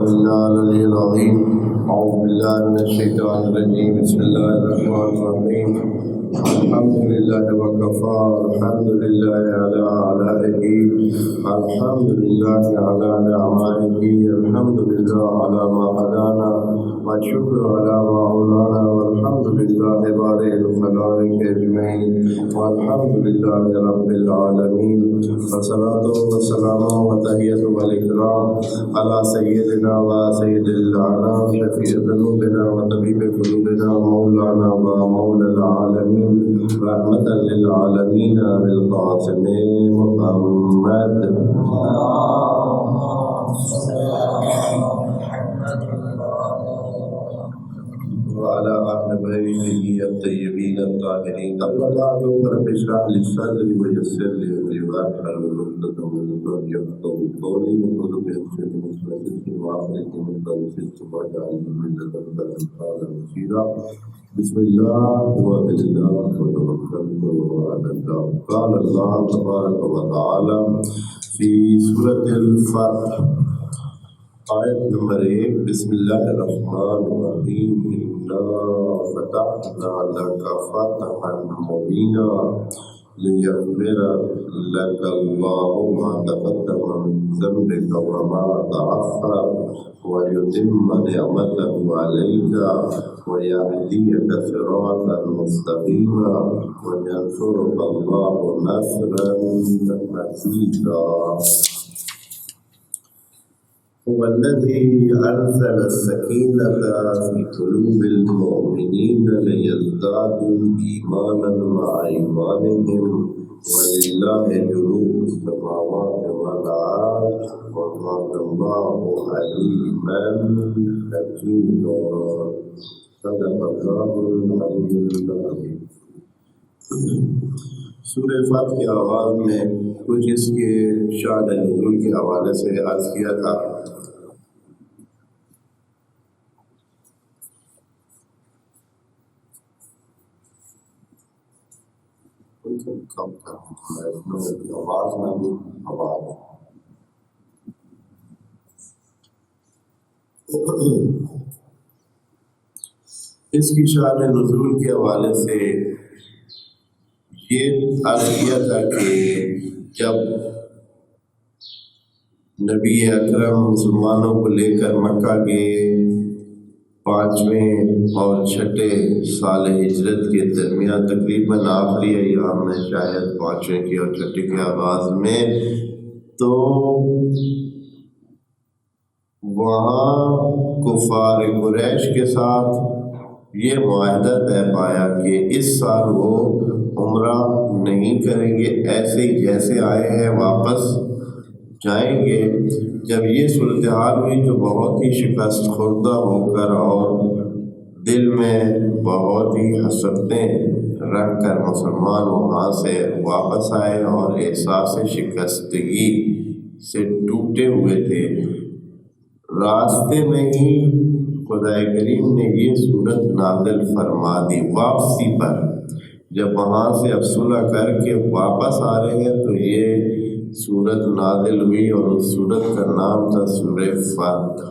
بالله العلي العظيم. أعوذ بالله من الشيطان الرجيم. بسم الله الرحمن الرحيم. الحمد لله وكفى. الحمد لله على آلائه. الحمد لله على نعمائه. الحمد لله على ما هدانا والشكر على ما أولانا. والحمد لله بارئ الخلائق أجمعين. والحمد لله رب العالمين. والصلاة والسلام والتحية والإكرام على سيدنا وسيد الأنام شفيع ذنوبنا وطبيب قلوبنا مولانا ومولى العالمين رحمة للعالمين بالقاسم محمد وعلى أهل بيته الطيبين الطاهرين. أما بعد رب اشرح لي صدري ويسر لي أمري واحلل عقدة من لساني يفقهوا قولي وخذ بيدي مسلمتي وأخرجني من ضيقة واجعلني من لدنك سلطانا نصيرا. بسم الله وبالله وتوكلت على الله. قال الله تبارك وتعالى في سورة الفتح آیت نمبر 1. بسم اللہ الرحمن الرحیم. انا فتحنا لک فتحا مبینا لیغفر لک اللہ ما تقدم من ذنبک وما تأخر ویتم نعمته علیک ویهدیک صراطا مستقیما وینصرک اللہ نصرا عزیزا. هو الذي أنزل السكينة في قلوب المؤمنين ليزدادوا إيمانا مع إيمانهم ولله جنود السماوات والأرض وكان الله عليما حكيما. صدق الله العلي العظيم. سورہ فتح کے آغاز میں کچھ اس کے شان نزول کے حوالے سے عرض کیا تھا. اس کی شان نزول کے حوالے سے یہ عرض کیا تھا کہ جب نبی اکرم مسلمانوں کو لے کر مکہ کے 5ویں اور 6 سال ہجرت کے درمیان تقریباً آخری ایام میں شاید 5ویں کی اور 6 کے آغاز میں تو وہاں کفار قریش کے ساتھ یہ معاہدہ طے پایا کہ اس سال وہ عمرہ نہیں کریں گے، ایسے ہی جیسے آئے ہیں واپس جائیں گے. جب یہ صورتحال ہوئی تو بہت ہی شکست خوردہ ہو کر اور دل میں بہت ہی حسرتیں رکھ کر مسلمان وہاں سے واپس آئے اور احساس شکستگی سے ٹوٹے ہوئے تھے. راستے میں ہی خدا کریم نے یہ صورت نازل فرما دی. واپسی پر جب وہاں سے اب صلح کر کے واپس آ رہے ہیں تو یہ سورت نازل ہوئی اور اس سورت کا نام تھا سورہ فتح.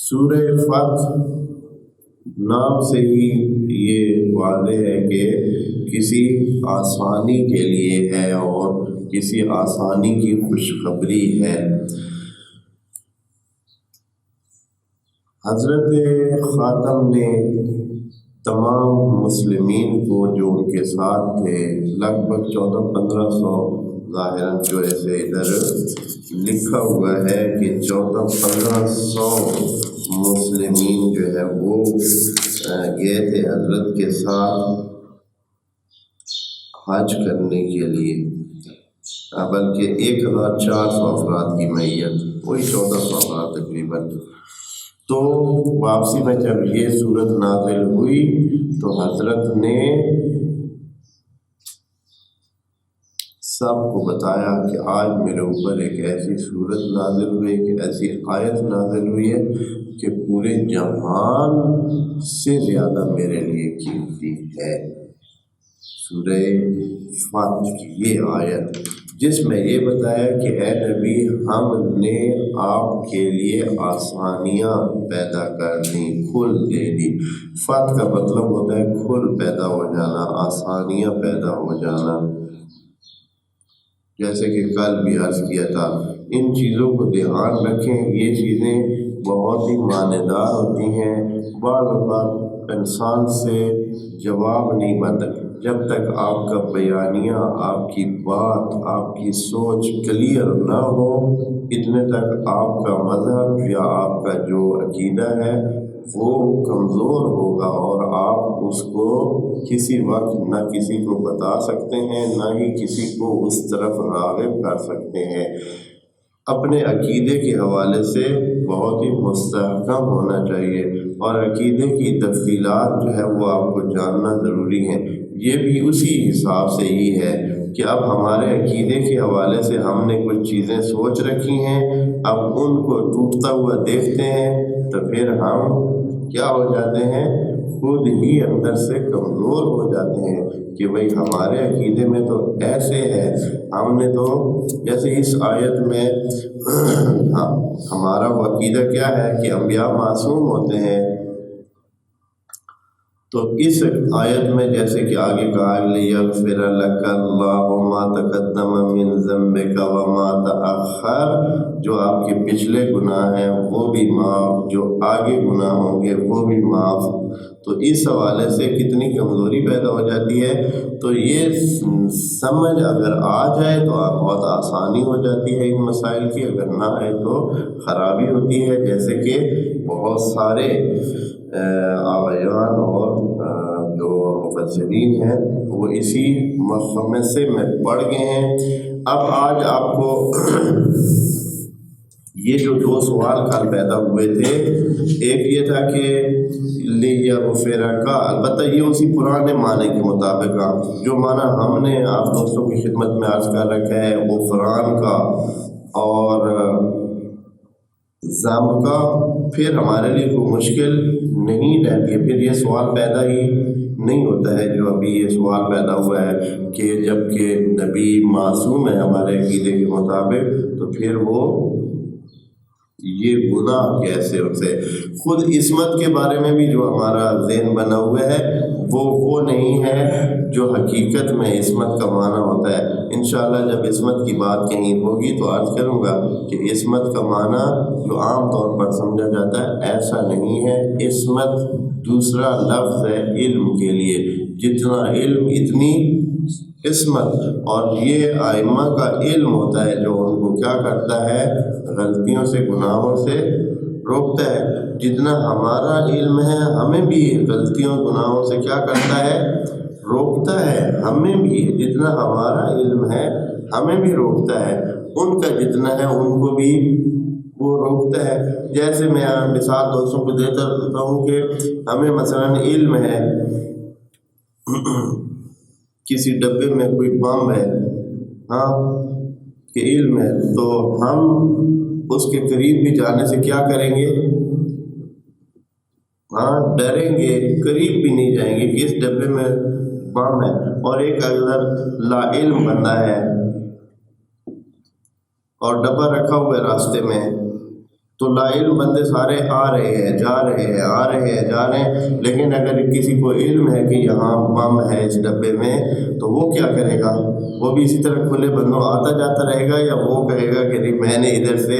سورہ فتح نام سے ہی یہ واضح ہے کہ کسی آسانی کے لیے ہے اور کسی آسانی کی خوشخبری ہے. حضرت خاتم نے تمام مسلمین کو جو ان کے ساتھ تھے لگ بھگ 1400-1500 ظاہراً جو ایسے ادھر لکھا ہوا ہے کہ 1400-1500 مسلمین جو ہے وہ گئے تھے حضرت کے ساتھ حج کرنے کے لیے، بلکہ 1400 افراد کی معیت، وہی 1400 افراد تقریباً. تو واپسی میں جب یہ صورت نازل ہوئی تو حضرت نے سب کو بتایا کہ آج میرے اوپر ایک ایسی صورت نازل ہوئی، ایک ایسی آیت نازل ہوئی ہے کہ پورے جہان سے زیادہ میرے لیے قیمتی ہے. سورہ فتح کی یہ آیت جس میں یہ بتایا کہ اے نبی ہم نے آپ کے لیے آسانیاں پیدا کر دیں، کھل دے دی۔ فتح کا مطلب ہوتا ہے کھل پیدا ہو جانا، آسانیاں پیدا ہو جانا۔ جیسے کہ کل بھی عرض کیا تھا، ان چیزوں کو دھیان رکھیں، یہ چیزیں بہت ہی معنیدار ہوتی ہیں۔ بعض اوقات انسان سے جواب نہیں بنتا جب تک آپ کا بیانیہ، آپ کی بات، آپ کی سوچ کلیئر نہ ہو، اتنے تک آپ کا مذہب یا آپ کا جو عقیدہ ہے وہ کمزور ہوگا، اور آپ اس کو کسی وقت نہ کسی کو بتا سکتے ہیں، نہ ہی کسی کو اس طرف راغب کر سکتے ہیں۔ اپنے عقیدے کے حوالے سے بہت ہی مستحکم ہونا چاہیے، اور عقیدے کی تفصیلات جو ہے وہ آپ کو جاننا ضروری ہے۔ یہ بھی اسی حساب سے ہی ہے کہ اب ہمارے عقیدے کے حوالے سے ہم نے کچھ چیزیں سوچ رکھی ہیں، اب ان کو ٹوٹتا ہوا دیکھتے ہیں تو پھر ہم کیا ہو جاتے ہیں، خود ہی اندر سے کمزور ہو جاتے ہیں کہ بھئی ہمارے عقیدے میں تو ایسے ہے، ہم نے تو جیسے اس آیت میں ہمارا وہ عقیدہ کیا ہے کہ انبیاء معصوم ہوتے ہیں، تو اس آیت میں جیسے کہ آگے کہا لِيَغْفِرَ لَكَ اللَّهُ مَا تَقَدَّمَ مِن ذَنبِكَ وَمَا تَأَخَّرَ، جو آپ کے پچھلے گناہ ہیں وہ بھی معاف، جو آگے گناہ ہوں گے وہ بھی معاف۔ تو اس حوالے سے کتنی کمزوری پیدا ہو جاتی ہے، تو یہ سمجھ اگر آ جائے تو بہت آسانی ہو جاتی ہے ان مسائل کی، اگر نہ آئے تو خرابی ہوتی ہے۔ جیسے کہ بہت سارے آیان اور جو مفسرین ہیں وہ اسی مخمصے میں پڑ گئے ہیں۔ اب آج آپ کو یہ جو دو سوال کل پیدا ہوئے تھے، ایک یہ تھا کہ لِيَغْفِرَ کا، البتہ یہ اسی پرانے معنی کے مطابق جو معنی ہم نے آپ دوستوں کی خدمت میں عرض کر رکھا ہے وہ فرعون کا اور ذنب کا، پھر ہمارے لیے کوئی مشکل نہیں رہتی ہے، پھر یہ سوال پیدا ہی نہیں ہوتا ہے جو ابھی یہ سوال پیدا ہوا ہے کہ جب کہ نبی معصوم ہے ہمارے عقیدے کے مطابق تو پھر وہ یہ گناہ کیسے ہوتے۔ خود عصمت کے بارے میں بھی جو ہمارا ذہن بنا ہوا ہے وہ نہیں ہے جو حقیقت میں عصمت کا معنی ہوتا ہے۔ انشاءاللہ جب عصمت کی بات کہیں ہوگی تو عرض کروں گا کہ عصمت کا معنی جو عام طور پر سمجھا جاتا ہے ایسا نہیں ہے۔ عصمت دوسرا لفظ ہے علم کے لیے، جتنا علم اتنی عصمت، اور یہ ائمہ کا علم ہوتا ہے جو ان کو کیا کرتا ہے، غلطیوں سے، گناہوں سے روکتا ہے۔ جتنا ہمارا علم ہے ہمیں بھی غلطیوں گناہوں سے کیا کرتا ہے، روکتا ہے، ہمیں بھی جتنا ہمارا علم ہے ہمیں بھی روکتا ہے، ان کا جتنا ہے ان کو بھی وہ روکتا ہے۔ جیسے میں مثال دوستوں کو دیتا رہتا ہوں کہ ہمیں مثلا علم ہے کسی ڈبے میں کوئی بم ہے، کہ علم ہے، تو ہم اس کے قریب بھی جانے سے کیا کریں گے، ڈریں گے، قریب بھی نہیں جائیں گے کہ اس ڈبے میں بم ہے۔ اور ایک اگر لا علم بندہ ہے اور ڈبہ رکھا ہوا ہے راستے میں، تو لا علم بندے سارے آ رہے ہیں، جا رہے ہیں، آ رہے ہیں، جا رہے ہیں، لیکن اگر کسی کو علم ہے کہ یہاں بم ہے اس ڈبے میں تو وہ کیا کرے گا، وہ بھی اسی طرح کھلے بندوں آتا جاتا رہے گا، یا وہ کہے گا کہ نہیں میں نے ادھر سے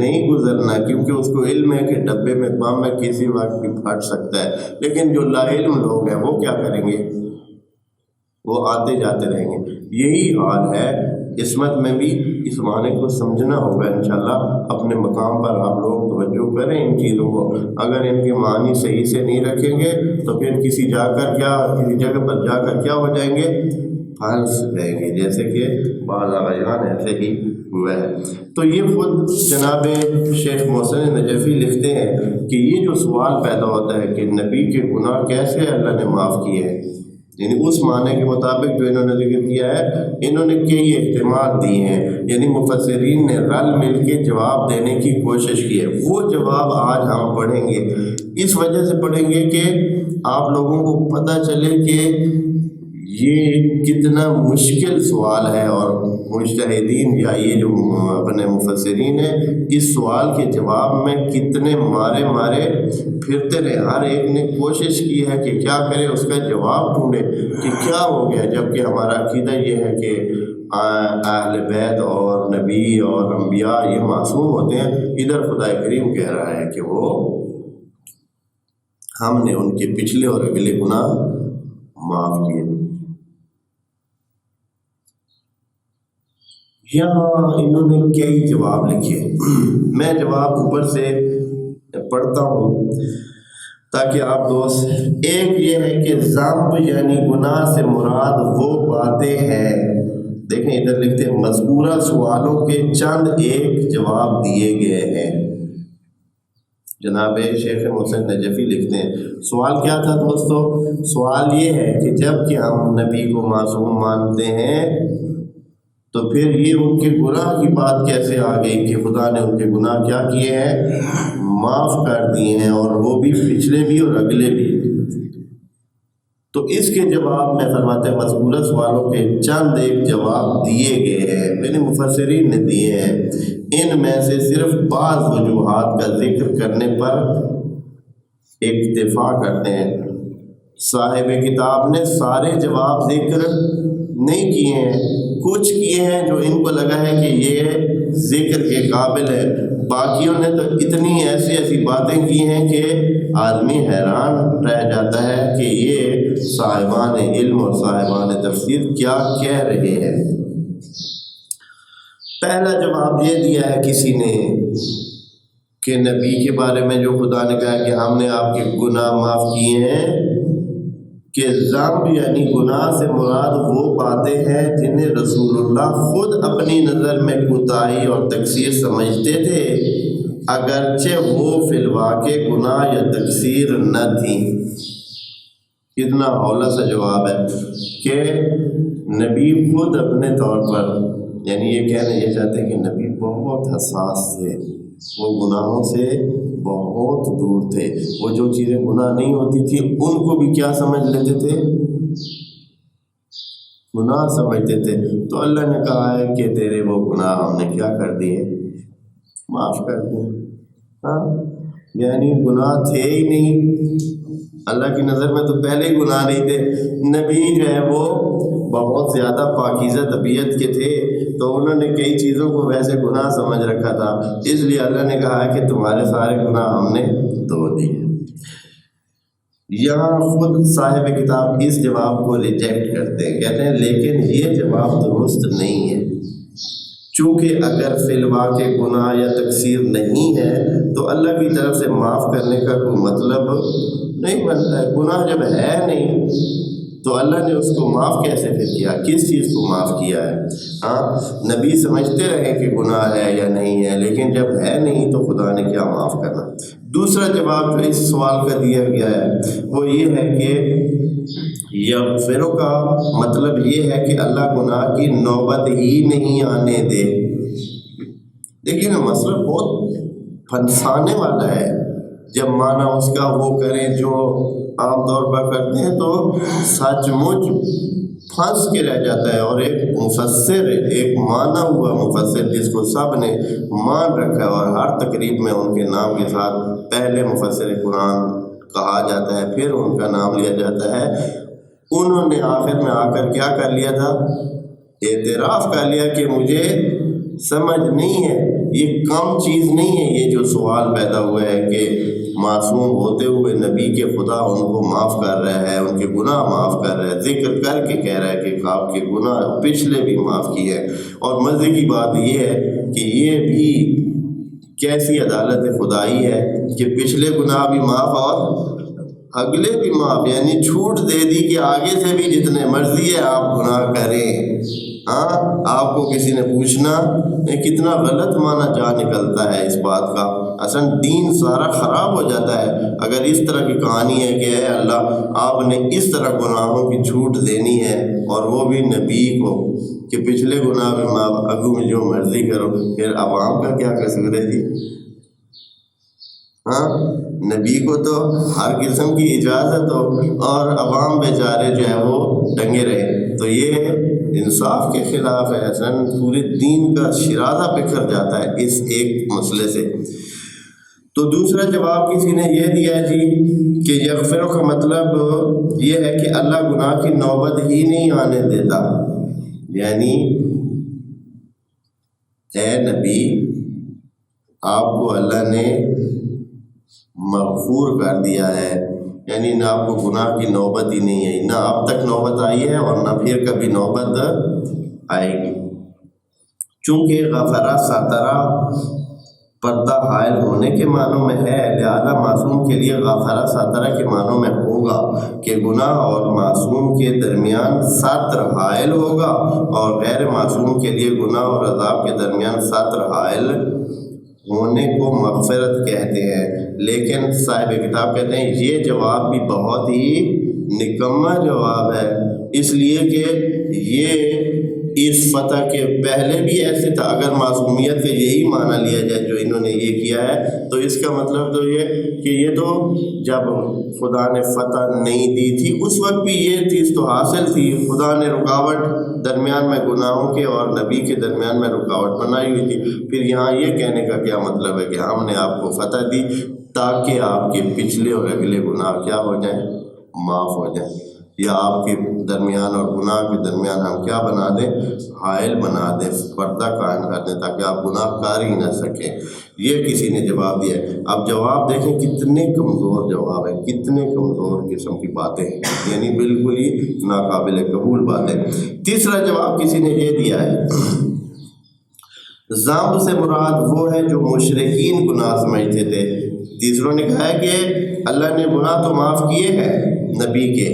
نہیں گزرنا، کیونکہ اس کو علم ہے کہ ڈبے میں بم ہے، کسی وقت بھی پھٹ سکتا ہے۔ لیکن جو لا علم لوگ ہیں وہ کیا کریں گے، وہ آتے جاتے رہیں گے۔ یہی حال ہے عصمت میں بھی، اس معنی کو سمجھنا ہوگا۔ انشاءاللہ اپنے مقام پر آپ لوگ توجہ کریں ان چیزوں کو، اگر ان کے معنی صحیح سے نہیں رکھیں گے تو پھر کسی جگہ پر جا کر کیا ہو جائیں گے، پھنس جائیں گے، جیسے کہ بعض آیان ایسے ہی ہوا ہے۔ تو یہ خود جناب شیخ محسن نجفی لکھتے ہیں کہ یہ جو سوال پیدا ہوتا ہے کہ نبی کے گناہ کیسے اللہ نے معاف کیے ہیں، یعنی اس معنی کے مطابق جو انہوں نے ذکر کیا ہے، انہوں نے کئی احتمال دیے ہیں، یعنی مفسرین نے رل مل کے جواب دینے کی کوشش کی ہے۔ وہ جواب آج ہم پڑھیں گے، اس وجہ سے پڑھیں گے کہ آپ لوگوں کو پتہ چلے کہ یہ کتنا مشکل سوال ہے، اور مجتہدین یا یہ جو اپنے مفسرین ہیں اس سوال کے جواب میں کتنے مارے پھرتے رہے۔ ہر ایک نے کوشش کی ہے کہ کیا کرے، اس کا جواب ڈھونڈے کہ کیا ہو گیا، جبکہ ہمارا عقیدہ یہ ہے کہ اہل بیت اور نبی اور انبیاء یہ معصوم ہوتے ہیں۔ ادھر خدا کریم کہہ رہا ہے کہ وہ ہم نے ان کے پچھلے اور اگلے گناہ معاف کیے۔ یہاں انہوں نے کئی جواب لکھے، میں جواب اوپر سے پڑھتا ہوں تاکہ آپ دوست، ایک یہ ہے کہ ذنب یعنی گناہ سے مراد وہ باتیں ہیں، دیکھیں ادھر لکھتے ہیں مذکورہ سوالوں کے چند ایک جواب دیے گئے ہیں۔ جناب شیخ محسن نجفی لکھتے ہیں سوال کیا تھا دوستو؟ سوال یہ ہے کہ جب کہ ہم نبی کو معصوم مانتے ہیں تو پھر یہ ان کے گناہ کی بات کیسے آ گئی کہ خدا نے ان کے گناہ کیا کیے ہیں؟ معاف کر دیے ہیں، اور وہ بھی پچھلے بھی اور اگلے بھی۔ تو اس کے جواب میں فرماتے ہیں مذکورہ سوالوں کے چند ایک جواب دیے گئے ہیں، یعنی مفسرین نے دیے ہیں، ان میں سے صرف بعض وجوہات کا ذکر کرنے پر اکتفا کرتے ہیں۔ صاحب کتاب نے سارے جواب ذکر نہیں کیے ہیں، کچھ کیے ہیں جو ان کو لگا ہے کہ یہ ذکر کے قابل ہے، باقیوں نے تو اتنی ایسی باتیں کی ہیں کہ آدمی حیران رہ جاتا ہے کہ یہ صاحبان علم اور صاحبان تفسیر کیا کہہ رہے ہیں۔ پہلا جواب یہ دیا ہے کسی نے کہ نبی کے بارے میں جو خدا نے کہا کہ ہم نے آپ کے گناہ معاف کیے ہیں، کہ ذنب یعنی گناہ سے مراد وہ باتیں ہیں جنہیں رسول اللہ خود اپنی نظر میں کوتاہی اور تقصیر سمجھتے تھے، اگرچہ وہ فی الواقع گناہ یا تقصیر نہ تھیں۔ کتنا اولا سا جواب ہے کہ نبی خود اپنے طور پر، یعنی یہ کہنا یہ چاہتے ہیں کہ نبی بہت حساس تھے، وہ گناہوں سے بہت دور تھے، وہ جو چیزیں گناہ نہیں ہوتی تھی ان کو بھی کیا سمجھ لیتے تھے؟ گناہ سمجھتے تھے۔ تو اللہ نے کہا ہے کہ تیرے وہ گناہ ہم نے کیا کر دیے؟ معاف کر دیے۔ ہاں، یعنی گناہ تھے ہی نہیں، اللہ کی نظر میں تو پہلے ہی گناہ نہیں تھے۔ نبی جو ہے وہ بہت زیادہ پاکیزہ طبیعت کے تھے، تو انہوں نے کئی چیزوں کو ویسے گناہ سمجھ رکھا تھا، اس لیے اللہ نے کہا کہ تمہارے سارے گناہ ہم نے دھو دیے۔ یہاں خود صاحب کتاب اس جواب کو ریجیکٹ کرتے ہیں، کہتے ہیں لیکن یہ جواب درست نہیں ہے، چونکہ اگر فی الواقع گناہ یا تقصیر نہیں ہے تو اللہ کی طرف سے معاف کرنے کا کوئی مطلب نہیں بنتا ہے۔ گناہ جب ہے نہیں تو اللہ نے اس کو معاف کیسے پھر کیا؟ کس چیز کو معاف کیا ہے؟ ہاں، نبی سمجھتے رہے کہ گناہ ہے یا نہیں ہے، لیکن جب ہے نہیں تو خدا نے کیا معاف کرنا۔ دوسرا جواب جو اس سوال کا دیا گیا ہے وہ یہ ہے کہ یغفرو کا مطلب یہ ہے کہ اللہ گناہ کی نوبت ہی نہیں آنے دے۔ دیکھیے نا، مسئلہ بہت پھنسانے والا ہے۔ جب معنی اس کا وہ کریں جو عام طور پر کرتے ہیں تو سچ مچ پھنس کے رہ جاتا ہے، اور ایک مفسر، ایک مانا ہوا مفسر جس کو سب نے مان رکھا ہے اور ہر تقریب میں ان کے نام کے ساتھ پہلے مفسر قرآن کہا جاتا ہے، پھر ان کا نام لیا جاتا ہے، انہوں نے آخر میں آ کر کیا کر لیا تھا؟ اعتراف کر لیا کہ مجھے سمجھ نہیں ہے، یہ کم چیز نہیں ہے۔ یہ جو سوال پیدا ہوا ہے کہ معصوم ہوتے ہوئے نبی کے خدا ان کو معاف کر رہا ہے، ان کے گناہ معاف کر رہا ہے، ذکر کر کے کہہ رہا ہے کہ آپ کے گناہ پچھلے بھی معاف کیے ہیں۔ اور مزے کی بات یہ ہے کہ یہ بھی کیسی عدالت خدائی ہے کہ پچھلے گناہ بھی معاف اور اگلے بھی معاف، یعنی چھوٹ دے دی کہ آگے سے بھی جتنے مرضی ہے آپ گناہ کریں۔ ہاں، آپ کو کسی نے پوچھنا، کتنا غلط معنی جا نکلتا ہے اس بات کا۔ اصل دین سارا خراب ہو جاتا ہے اگر اس طرح کی کہانی ہے کہ اے اللہ آپ نے اس طرح گناہوں کی چھوٹ دینی ہے، اور وہ بھی نبی کو کہ پچھلے گناہ بھی معاف، اگو میں جو مرضی کرو، پھر عوام کا کیا قصور ہے جی؟ ہاں نبی کو تو ہر قسم کی اجازت ہو اور عوام بیچارے جو ہے وہ ڈنگے رہے، تو یہ انصاف کے خلاف ہے۔ اصلاً پورے دین کا شرازہ بکھر جاتا ہے اس ایک مسئلے سے۔ تو دوسرا جواب کسی نے یہ دیا جی کہ یغفر کا مطلب یہ ہے کہ اللہ گناہ کی نوبت ہی نہیں آنے دیتا، یعنی اے نبی آپ کو اللہ نے مغفور کر دیا ہے، یعنی نہ آپ کو گناہ کی نوبت ہی نہیں ہے، نہ اب تک نوبت آئی ہے اور نہ پھر کبھی نوبت آئے گی۔ چونکہ غفرہ سترہ پردہ حائل ہونے کے معنوں میں ہے، لہذا معصوم کے لیے غفرہ سترہ کے معنوں میں ہوگا کہ گناہ اور معصوم کے درمیان ستر حائل ہوگا، اور غیر معصوم کے لیے گناہ اور عذاب کے درمیان ستر حائل ہونے کو مغفرت کہتے ہیں۔ لیکن صاحب کتاب کہتے ہیں یہ جواب بھی بہت ہی نکما جواب ہے، اس لیے کہ یہ اس فتح کے پہلے بھی ایسے تھا۔ اگر معصومیت کا یہی معنی لیا جائے جو انہوں نے یہ کیا ہے، تو اس کا مطلب تو یہ کہ یہ تو جب خدا نے فتح نہیں دی تھی اس وقت بھی یہ چیز تو حاصل تھی، خدا نے رکاوٹ درمیان میں گناہوں کے اور نبی کے درمیان میں رکاوٹ بنائی ہوئی تھی۔ پھر یہاں یہ کہنے کا کیا مطلب ہے کہ ہم نے آپ کو فتح دی تاکہ آپ کے پچھلے اور اگلے گناہ کیا ہو جائیں، معاف ہو جائیں، یا آپ کے درمیان اور گناہ کے درمیان ہم کیا بنا دیں، حائل بنا دیں، پردہ قائم کر دیں تاکہ آپ گناہ کر ہی نہ سکیں۔ یہ کسی نے جواب دیا ہے۔ اب جواب دیکھیں کتنے کمزور جواب ہے، کتنے کمزور قسم کی باتیں ہیں، یعنی بالکل ہی ناقابل قبول باتیں۔ تیسرا جواب کسی نے یہ دیا ہے، ذنب سے مراد وہ ہے جو مشرکین گناہ سمجھتے تھے۔ تیسروں نے کہا ہے کہ اللہ نے گناہ تو معاف کیے ہیں نبی کے،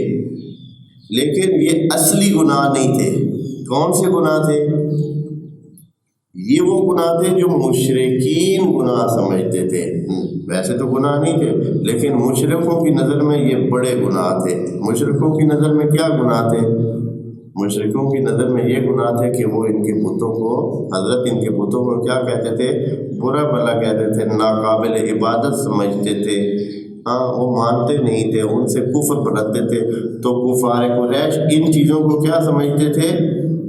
لیکن یہ اصلی گناہ نہیں تھے۔ کون سے گناہ تھے؟ یہ وہ گناہ تھے جو مشرکین گناہ سمجھتے تھے۔ ویسے تو گناہ نہیں تھے، لیکن مشرکوں کی نظر میں یہ بڑے گناہ تھے۔ مشرکوں کی نظر میں کیا گناہ تھے؟ مشرکوں کی نظر میں یہ گناہ تھے کہ وہ ان کے بتوں کو، حضرت ان کے بتوں کو کیا کہتے تھے؟ برا بھلا کہتے تھے، ناقابل عبادت سمجھتے تھے، وہ مانتے نہیں تھے، ان سے کفر برتتے تھے۔ تو کفار قریش ان چیزوں کو کیا سمجھتے تھے؟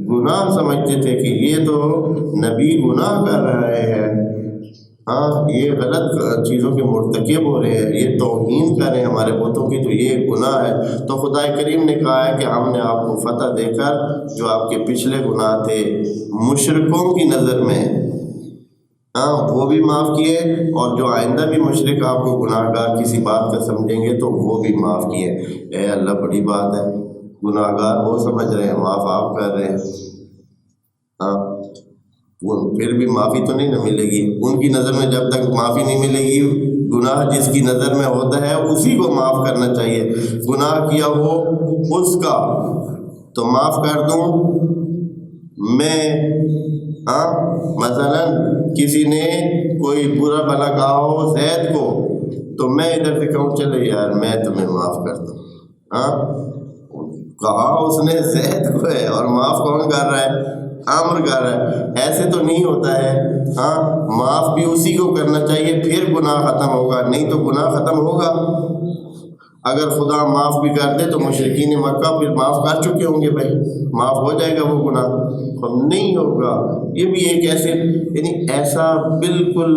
گناہ سمجھتے تھے کہ یہ تو نبی گناہ کر رہے ہیں، یہ غلط چیزوں کے مرتکب ہو رہے ہیں، یہ توہین کر رہے ہیں ہمارے بتوں کی، تو یہ گناہ ہے۔ تو خدا کریم نے کہا ہے کہ ہم نے آپ کو فتح دے کر جو آپ کے پچھلے گناہ تھے مشرکوں کی نظر میں وہ بھی معاف کیے، اور جو آئندہ بھی مشرک آپ کو گناہ گار کسی بات کا سمجھیں گے تو وہ بھی معاف کیے۔ اے اللہ بڑی بات ہے، گناہ گار وہ سمجھ رہے ہیں، معاف آپ کر رہے ہیں، وہ پھر بھی معافی تو نہیں نہ ملے گی ان کی نظر میں۔ جب تک معافی نہیں ملے گی، گناہ جس کی نظر میں ہوتا ہے اسی کو معاف کرنا چاہیے۔ گناہ کیا ہو اس کا تو معاف کر دوں میں، مثلا کسی نے کوئی برا بھلا کہا ہو زید کو، تو میں ادھر سے کہوں چلے یار میں تمہیں معاف کر دوں، کہا اس نے زید کو ہے اور معاف کون کر رہا ہے؟ عمر کر رہا ہے۔ ایسے تو نہیں ہوتا ہے، معاف بھی اسی کو کرنا چاہیے، پھر گناہ ختم ہوگا، نہیں تو گناہ ختم ہوگا۔ اگر خدا معاف بھی کر دے تو مشرکین مکہ پھر معاف کر چکے ہوں گے، بھائی معاف ہو جائے گا وہ گناہ، نہیں ہوگا۔ یہ بھی ایک ایسے، یعنی ایسا بالکل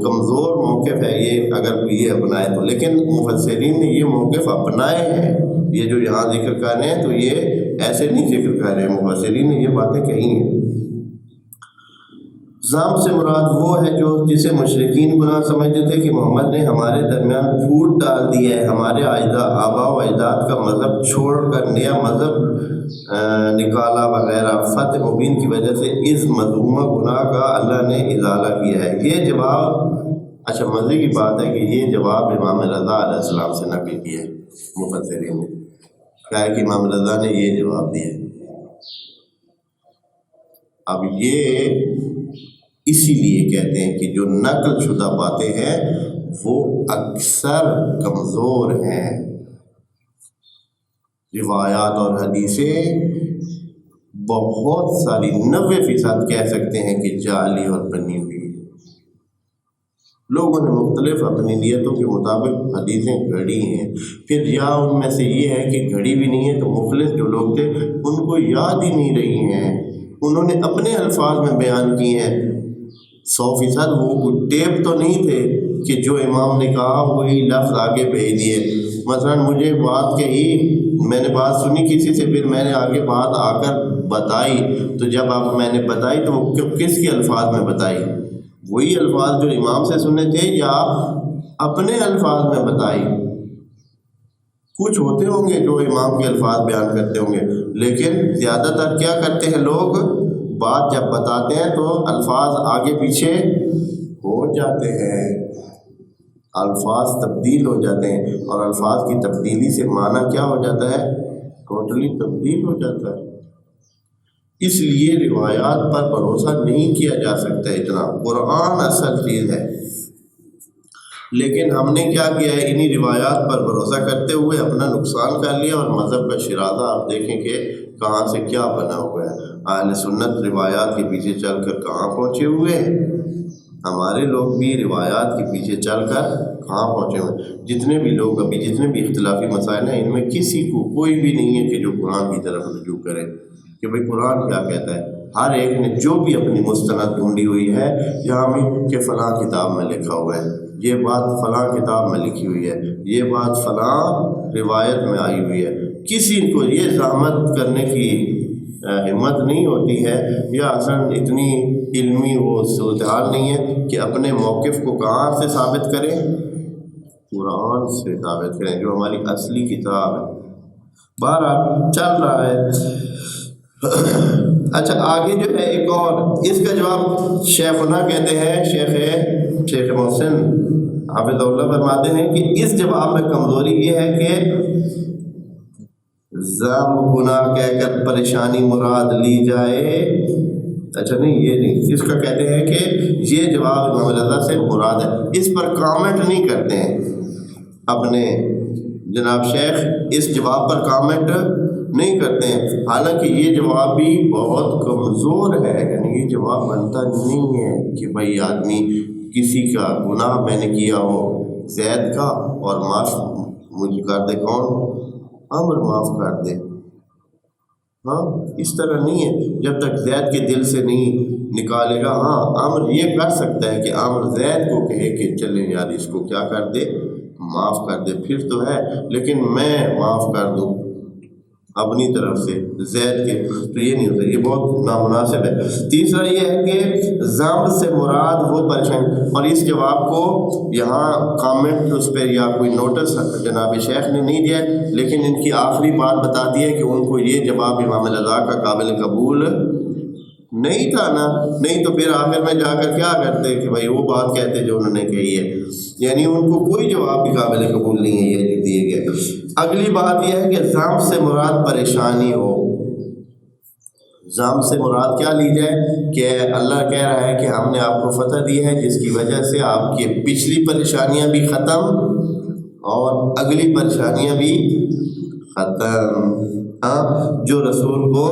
کمزور موقف ہے یہ، اگر کوئی یہ اپنائے تو۔ لیکن مفسرین نے یہ موقف اپنائے ہیں، یہ جو یہاں ذکر کر رہے ہیں تو یہ ایسے نہیں ذکر کر رہے ہیں، مفسرین نے یہ باتیں کہی ہیں۔ ذنب سے مراد وہ ہے جو جسے مشرکین گناہ سمجھتے تھے کہ محمد نے ہمارے درمیان پھوٹ ڈال دی ہے، ہمارے آباء و اجداد کا مذہب چھوڑ کر نیا مذہب نکالا وغیرہ۔ فتح مبین کی وجہ سے اس مذمومہ گناہ کا اللہ نے ازالہ کیا ہے۔ یہ جواب، اچھا مزے کی بات ہے کہ یہ جواب امام رضا علیہ السلام سے نقل کیا ہے مفسرین نے، کہا ہے کہ امام رضا نے یہ جواب دیا۔ اب یہ اسی لیے کہتے ہیں کہ جو نقل شدہ باتیں ہیں وہ اکثر کمزور ہیں، روایات اور حدیثیں بہت ساری 90% کہہ سکتے ہیں کہ جعلی اور بنی ہوئی۔ لوگوں نے مختلف اپنی نیتوں کے مطابق حدیثیں گھڑی ہیں، پھر یا ان میں سے یہ ہے کہ گھڑی بھی نہیں ہے تو مخلص جو لوگ تھے ان کو یاد ہی نہیں رہی ہیں، انہوں نے اپنے الفاظ میں بیان کی ہیں۔ 100% وہ ٹیپ تو نہیں تھے کہ جو امام نے کہا وہی لفظ آگے بھیج دیے۔ مثلا مجھے بات کہی، میں نے بات سنی کسی سے، پھر میں نے آگے بات آ کر بتائی، تو جب اب میں نے بتائی تو وہ کس کے الفاظ میں بتائی؟ وہی الفاظ جو امام سے سنے تھے یا اپنے الفاظ میں بتائی؟ کچھ ہوتے ہوں گے جو امام کے الفاظ بیان کرتے ہوں گے، لیکن زیادہ تر کیا کرتے ہیں لوگ، بات جب بتاتے ہیں تو الفاظ آگے پیچھے ہو جاتے ہیں، الفاظ تبدیل ہو جاتے ہیں، اور الفاظ کی تبدیلی سے معنی کیا ہو جاتا ہے؟ ٹوٹلی تبدیل ہو جاتا ہے۔ اس لیے روایات پر بھروسہ نہیں کیا جا سکتا اتنا، قرآن اصل چیز ہے۔ لیکن ہم نے کیا کیا ہے، انہی روایات پر بھروسہ کرتے ہوئے اپنا نقصان کر لیا، اور مذہب کا شرازہ آپ دیکھیں کہ کہاں سے کیا بنا ہوا ہے۔ اہل سنت روایات کے پیچھے چل کر کہاں پہنچے ہوئے ہیں، ہمارے لوگ بھی روایات کے پیچھے چل کر کہاں پہنچے ہوئے ہیں۔ جتنے بھی لوگ ابھی جتنے بھی اختلافی مسائل ہیں، ان میں کسی کو کوئی بھی نہیں ہے کہ جو قرآن کی طرف رجوع کرے کہ بھئی قرآن کیا کہتا ہے۔ ہر ایک نے جو بھی اپنی مستند ڈھونڈی ہوئی ہے یہاں میں کہ فلاں کتاب میں لکھا ہوا ہے، یہ بات فلاں کتاب میں لکھی ہوئی ہے، یہ بات فلاں روایت میں آئی ہوئی ہے۔ کسی کو یہ زحمت کرنے کی ہمت نہیں ہوتی ہے، یا اصلاً اتنی علمی وہ صورتحال نہیں ہے کہ اپنے موقف کو کہاں سے ثابت کریں، قرآن سے ثابت کریں جو ہماری اصلی کتاب ہے۔ بہرحال چل رہا ہے۔ اچھا آگے جو ہے ایک اور اس کا جواب شیخنا کہتے ہیں، شیخ محسن حافظ اللہ فرماتے ہیں کہ اس جواب میں کمزوری یہ ہے کہ ذم گناہ کہہ کر پریشانی مراد لی جائے۔ اچھا نہیں، یہ نہیں، اس کا کہتے ہیں کہ یہ جواب امام رضا سے مراد ہے، اس پر کامنٹ نہیں کرتے ہیں اپنے جناب شیخ، اس جواب پر کامنٹ نہیں کرتے ہیں، حالانکہ یہ جواب بھی بہت کمزور ہے، یعنی یہ جواب بنتا نہیں ہے کہ بھائی آدمی کسی کا گناہ میں نے کیا ہو زید کا اور معاف مجھے کر دے، کون؟ عمر معاف کر دے۔ ہاں اس طرح نہیں ہے، جب تک زید کے دل سے نہیں نکالے گا۔ ہاں عمر یہ کر سکتا ہے کہ عمر زید کو کہے کہ چلے یار اس کو کیا کر دے، معاف کر دے، پھر تو ہے، لیکن میں معاف کر دوں اپنی طرف سے زید کے، تو یہ نہیں ہوتا، یہ بہت نامناسب ہے۔ تیسرا یہ ہے کہ ذنب سے مراد وہ پریشانی، اور اس جواب کو یہاں کامنٹ اس پہ یا کوئی نوٹس جناب شیخ نے نہیں دیا، لیکن ان کی آخری بات بتا دی ہے کہ ان کو یہ جواب امام رضا کا قابل قبول نہیں تھا نا، نہیں تو پھر آخر میں جا کر کیا کرتے کہ بھائی وہ بات کہتے جو انہوں نے کہی ہے، یعنی ان کو کوئی جواب بھی قابل قبول نہیں ہے یہ دیے گئے۔ اگلی بات یہ ہے کہ ذم سے مراد پریشانی ہو، ذم سے مراد کیا لی جائے کہ اللہ کہہ رہا ہے کہ ہم نے آپ کو فتح دی ہے جس کی وجہ سے آپ کی پچھلی پریشانیاں بھی ختم اور اگلی پریشانیاں بھی ختم۔ ہاں جو رسول کو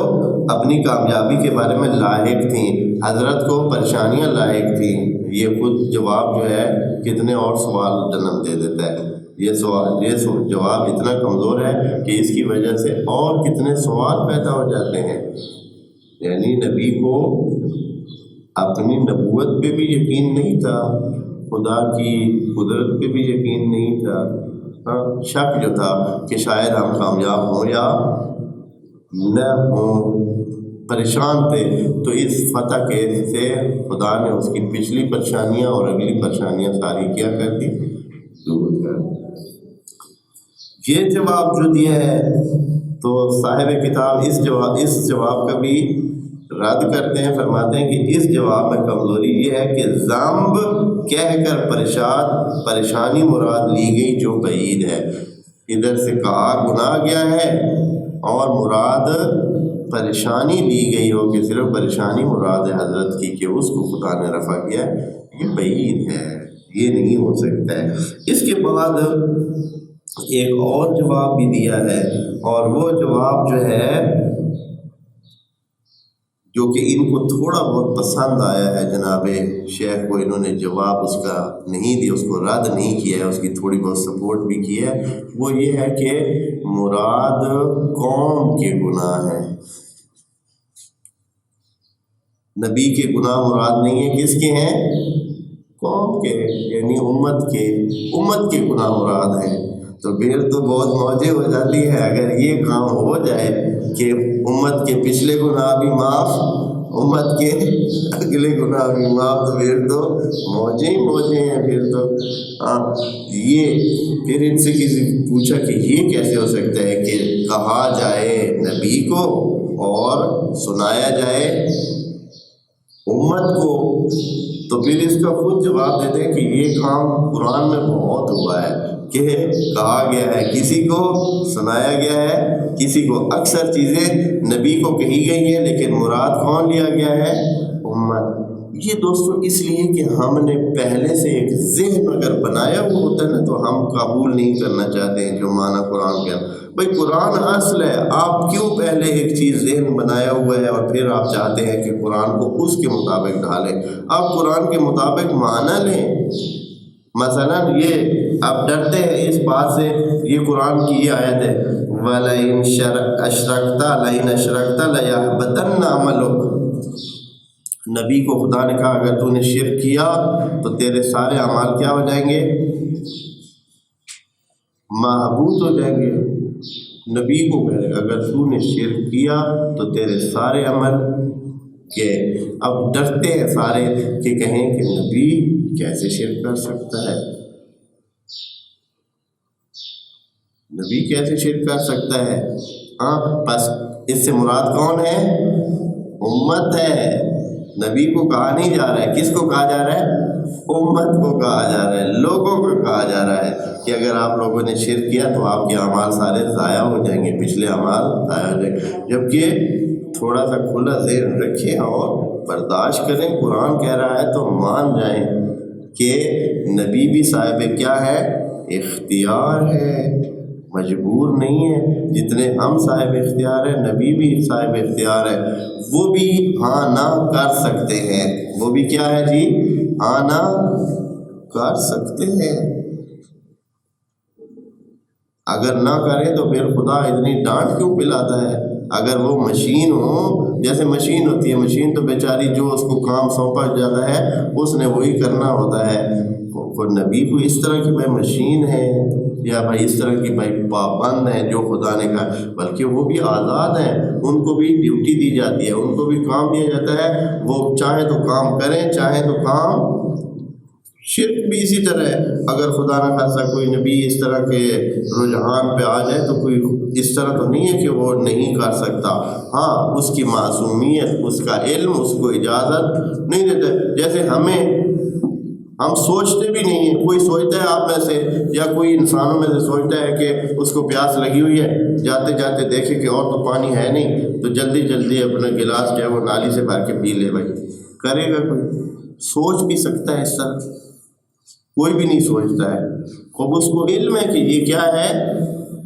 اپنی کامیابی کے بارے میں لاحق تھیں، حضرت کو پریشانیاں لاحق تھیں، یہ خود جواب جو ہے کتنے اور سوال جنم دے دیتا ہے۔ یہ جواب اتنا کمزور ہے کہ اس کی وجہ سے اور کتنے سوال پیدا ہو جاتے ہیں، یعنی نبی کو اپنی نبوت پہ بھی یقین نہیں تھا، خدا کی قدرت پہ بھی یقین نہیں تھا، شک جو تھا کہ شاید ہم کامیاب ہوں یا نہ ہوں، پریشان تھے، تو اس فتح کے سے خدا نے اس کی پچھلی پریشانیاں اور اگلی پریشانیاں ساری کیا کر دی، دور کر دی۔ یہ جواب جو دیا ہے تو صاحب کتاب اس جواب کا بھی رد کرتے ہیں، فرماتے ہیں کہ اس جواب میں کمزوری یہ ہے کہ ذنب کہہ کر پریشانی مراد لی گئی جو بعید ہے، ادھر سے کہا گناہ گیا ہے اور مراد پریشانی لی گئی ہو کہ صرف پریشانی مراد ہے حضرت کی کہ اس کو خدا نے رفع کیا، یہ بعید ہے، یہ نہیں ہو سکتا ہے۔ اس کے بعد ایک اور جواب بھی دیا ہے، اور وہ جواب جو ہے جو کہ ان کو تھوڑا بہت پسند آیا ہے جناب شیخ کو، انہوں نے جواب اس کا نہیں دیا، اس کو رد نہیں کیا ہے، اس کی تھوڑی بہت سپورٹ بھی کی ہے، وہ یہ ہے کہ مراد قوم کے گناہ ہیں، نبی کے گناہ مراد نہیں ہے، کس کے ہیں؟ قوم کے، یعنی امت کے گناہ مراد ہیں۔ تو پھر تو بہت موجیں ہو جاتی ہے اگر یہ کام ہو جائے کہ امت کے پچھلے گناہ بھی معاف، امت کے اگلے گناہ بھی معاف، تو پھر تو موجیں ہی موجیں ہیں پھر تو۔ یہ پھر ان سے کسی پوچھا کہ یہ کیسے ہو سکتا ہے کہ کہا جائے نبی کو اور سنایا جائے امت کو؟ تو پھر اس کا خود جواب دیتے ہیں کہ یہ کام قرآن میں بہت ہوا ہے کہ کہا گیا ہے کسی کو، سنایا گیا ہے کسی کو، اکثر چیزیں نبی کو کہی گئی ہیں لیکن مراد کون لیا گیا ہے؟ امت۔ یہ دوستو اس لیے کہ ہم نے پہلے سے ایک ذہن اگر بنایا ہوا ہوتا ہے نا تو ہم قبول نہیں کرنا چاہتے ہیں جو معنی قرآن کے۔ بھائی قرآن اصل ہے، آپ کیوں پہلے ایک چیز ذہن بنایا ہوا ہے اور پھر آپ چاہتے ہیں کہ قرآن کو اس کے مطابق ڈھالیں؟ آپ قرآن کے مطابق معنی لیں۔ مثلا یہ آپ ڈرتے ہیں اس بات سے، یہ قرآن کی یہ آیت ہے وَلَئِنْ أَشْرَكْتَ لَئِنْ أَشْرَكْتَ لَيَحْبَطَنَّ عَمَلُكَ، نبی کو خدا نے کہا اگر تو نے شرک کیا تو تیرے سارے اعمال کیا ہو جائیں گے؟ محبوط ہو جائیں گے۔ نبی کو کہے گا اگر تو نے شرک کیا تو تیرے سارے عمل کہ اب ڈرتے ہیں سارے کہ کہیں کہ نبی کیسے شرک کر سکتا ہے، نبی کیسے شرک کر سکتا ہے؟ بس اس سے مراد کون ہے؟ امت ہے۔ نبی کو کہا نہیں جا رہا ہے، کس کو کہا جا رہا ہے؟ امت کو کہا جا رہا ہے، لوگوں کو کہا جا رہا ہے کہ اگر آپ لوگوں نے شرک کیا تو آپ کے اعمال سارے ضائع ہو جائیں گے، پچھلے اعمال ضائع ہو جائیں گے۔ جبکہ تھوڑا سا کھلا ذہن رکھیں اور برداشت کریں، قرآن کہہ رہا ہے تو مان جائیں کہ نبی بھی صاحب کیا ہے؟ اختیار ہے، مجبور نہیں ہے۔ جتنے ہم صاحب اختیار ہیں نبی بھی صاحب اختیار ہے، وہ بھی ہاں نہ کر سکتے ہیں، وہ بھی کیا ہے جی؟ ہاں نہ کر سکتے ہیں۔ اگر نہ کرے تو پھر خدا اتنی ڈانٹ کیوں پلاتا ہے؟ اگر وہ مشین ہو، جیسے مشین ہوتی ہے، مشین تو بیچاری جو اس کو کام سونپا جاتا ہے اس نے وہی کرنا ہوتا ہے۔ نبی کو اس طرح کی بھائی مشین ہے یا بھائی اس طرح کی بھائی پابند ہے جو خدا نے کہا، بلکہ وہ بھی آزاد ہیں، ان کو بھی ڈیوٹی دی جاتی ہے، ان کو بھی کام دیا جاتا ہے، وہ چاہیں تو کام کریں چاہیں تو کام۔ شرک بھی اسی طرح ہے، اگر خدا نہ خاصہ کوئی نبی اس طرح کے رجحان پہ آ جائے تو کوئی اس طرح تو نہیں ہے کہ وہ نہیں کر سکتا، ہاں اس کی معصومیت، اس کا علم اس کو اجازت نہیں دیتا۔ جیسے ہم سوچتے بھی نہیں ہیں، کوئی سوچتا ہے آپ میں سے یا کوئی انسانوں میں سے سوچتا ہے کہ اس کو پیاس لگی ہوئی ہے، جاتے جاتے دیکھے کہ اور تو پانی ہے نہیں تو جلدی جلدی اپنا گلاس جو ہے وہ نالی سے بھر کے پی لے؟ بھائی کرے گا کوئی؟ سوچ بھی سکتا ہے اس طرح؟ کوئی بھی نہیں سوچتا ہے۔ خوب اس کو علم ہے کہ یہ کیا ہے؟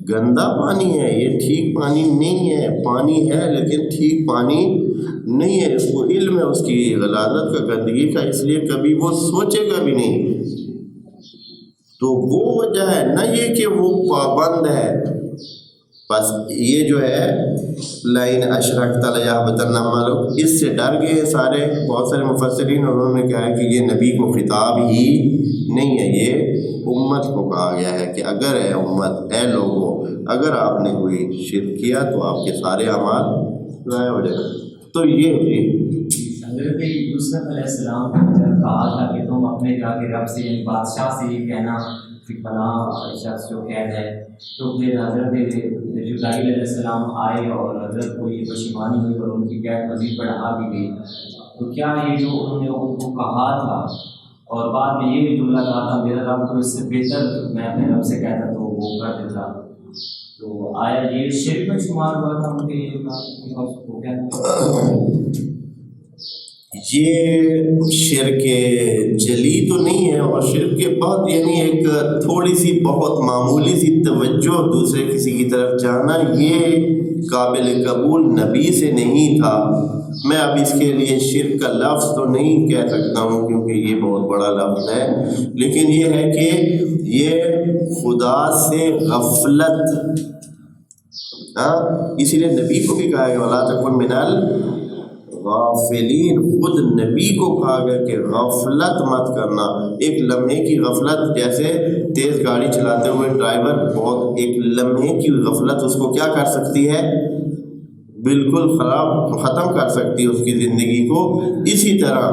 گندا پانی ہے، یہ ٹھیک پانی نہیں ہے، پانی ہے لیکن ٹھیک پانی نہیں ہے، اس کو علم ہے اس کی غلاظت کا، گندگی کا، اس لیے کبھی وہ سوچے گا بھی نہیں۔ تو وہ وجہ ہے، نہ یہ کہ وہ پابند ہے۔ بس یہ جو ہے لَئِنْ أَشْرَكْتَ لَيَحْبَطَنَّ عَمَلُكَ، اس سے ڈر گئے سارے، بہت سارے مفسرین، انہوں نے کہا ہے کہ یہ نبی کو خطاب ہی نہیں ہے، یہ امت کو کہا گیا ہے کہ اگر اے امت، اے لوگوں، اگر آپ نے کوئی شرک کیا تو آپ کے سارے اعمال ضائع ہو جائیں۔ تو یہ حضرت یوسف علیہ السلام نے جب کہا تھا کہ تم اپنے جا کے رب سے، یعنی بادشاہ سے یہ کہنا کہ فلاں شخص جو قید ہے، تو پھر حضرت جبرائیل علیہ السلام آئے اور حضرت کو یہ پشیمانی ہوئی اور ان کی قید مزید بڑھا بھی گئی، تو کیا یہ جو انہوں نے ان کو کہا تھا اور بعد میں یہ بھی جملہ کہا تھا میرا رب تو اس سے بہتر میں اپنے رب سے کہتا تو وہ کر دیتا، تو آیا یہ شرک میں شمار ہوا تھا ان کے یہ شرک جلی تو نہیں ہے، اور شرک بہت یعنی ایک تھوڑی سی بہت معمولی سی توجہ دوسرے کسی کی طرف جانا، یہ قابل قبول نبی سے نہیں تھا. میں اب اس کے لیے شرک کا لفظ تو نہیں کہہ سکتا ہوں کیونکہ یہ بہت بڑا لفظ ہے، لیکن یہ ہے کہ یہ خدا سے غفلت، اسی لیے نبی کو بھی کہا گیا وَلَا تَكُن مِنَ الغافلین. خود نبی کو کہا گیا کہ غفلت مت کرنا. ایک لمحے کی غفلت، جیسے تیز گاڑی چلاتے ہوئے ڈرائیور بہت ایک لمحے کی غفلت اس کو کیا کر سکتی ہے، بالکل ختم کر سکتی ہے اس کی زندگی کو. اسی طرح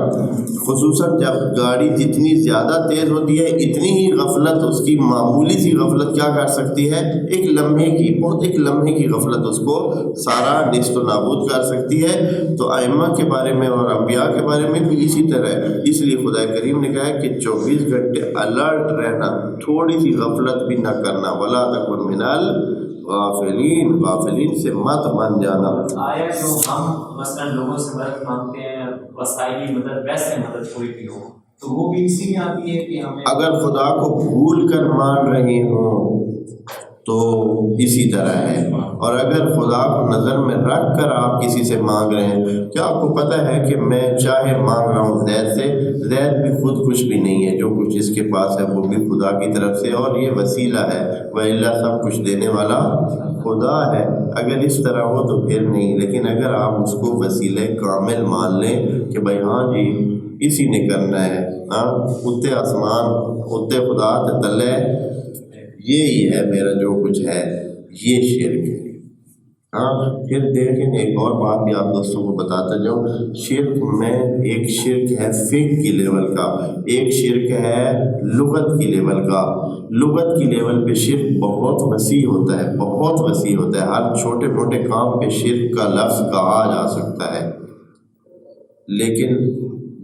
خصوصاً جب گاڑی جتنی زیادہ تیز ہوتی ہے اتنی ہی غفلت، اس کی معمولی سی غفلت کیا کر سکتی ہے، ایک لمحے کی، بہت ایک لمحے کی غفلت اس کو سارا نیست و نابود کر سکتی ہے. تو ائمہ کے بارے میں اور انبیاء کے بارے میں بھی اسی طرح ہے. اس لیے خدا کریم نے کہا ہے کہ 24 گھنٹے الرٹ رہنا، تھوڑی سی غفلت بھی نہ کرنا. وَلَا تَكُن مِنَ غافلین، غافلین سے مت بن جانا. آیا جو ہم مثلا لوگوں سے مدد مانگتے ہیں، وسائلی مدد، ویسے مدد کوئی بھی ہو، تو وہ بھی اسی میں آتی ہے کہ ہمیں اگر خدا کو بھول کر مان رہے ہوں تو اسی طرح ہے، اور اگر خدا کو نظر میں رکھ کر آپ کسی سے مانگ رہے ہیں، کیا آپ کو پتہ ہے کہ میں چاہے مانگ رہا ہوں زید سے، زید بھی خود کچھ بھی نہیں ہے، جو کچھ اس کے پاس ہے وہ بھی خدا کی طرف سے، اور یہ وسیلہ ہے، وَإِلَّا سب کچھ دینے والا خدا ہے. اگر اس طرح ہو تو پھر نہیں، لیکن اگر آپ اس کو وسیلہ کامل مان لیں کہ بھائی ہاں جی اسی نے کرنا ہے، اتے آسمان اتے خدا تے تلے، یہی ہے میرا جو کچھ ہے، یہ شرک ہے. پھر دیکھیں ایک اور بات بھی آپ دوستوں کو بتاتا جاؤں. شرک میں ایک شرک ہے فقہ کی لیول کا، ایک شرک ہے لغت کی لیول کا. لغت کی لیول پہ شرک بہت وسیع ہوتا ہے، بہت وسیع ہوتا ہے. ہر چھوٹے موٹے کام پہ شرک کا لفظ کہا جا سکتا ہے، لیکن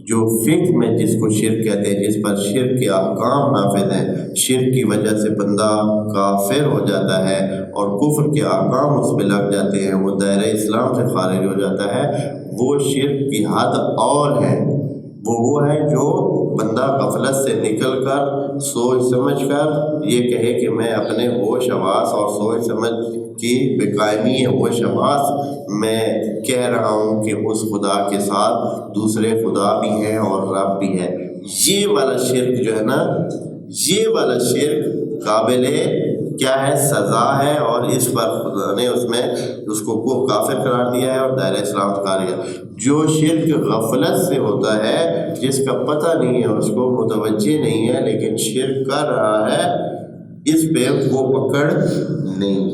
جو فقہ میں جس کو شرک کہتے ہیں، جس پر شرک کے احکام نافذ ہیں، شرک کی وجہ سے بندہ کافر ہو جاتا ہے اور کفر کے احکام اس پہ لگ جاتے ہیں، وہ دائرہ اسلام سے خارج ہو جاتا ہے، وہ شرک کی حد اور ہے. وہ ہے جو بندہ غفلت سے نکل کر سوچ سمجھ کر یہ کہے کہ میں اپنے ہوش حواس اور سوچ سمجھ کی بے قائمی ہے ہوش حواس میں کہہ رہا ہوں کہ اس خدا کے ساتھ دوسرے خدا بھی ہیں اور رب بھی ہے. یہ والا شرک جو ہے نا، یہ والا شرک قابل کیا ہے، سزا ہے، اور اس پر خدا نے اس کو کافر قرار دیا ہے اور دائرہ اسلام قرار دیا. جو شرک غفلت سے ہوتا ہے، جس کا پتہ نہیں ہے، اس کو متوجہ نہیں ہے لیکن شرک کر رہا ہے، اس پہ وہ پکڑ نہیں.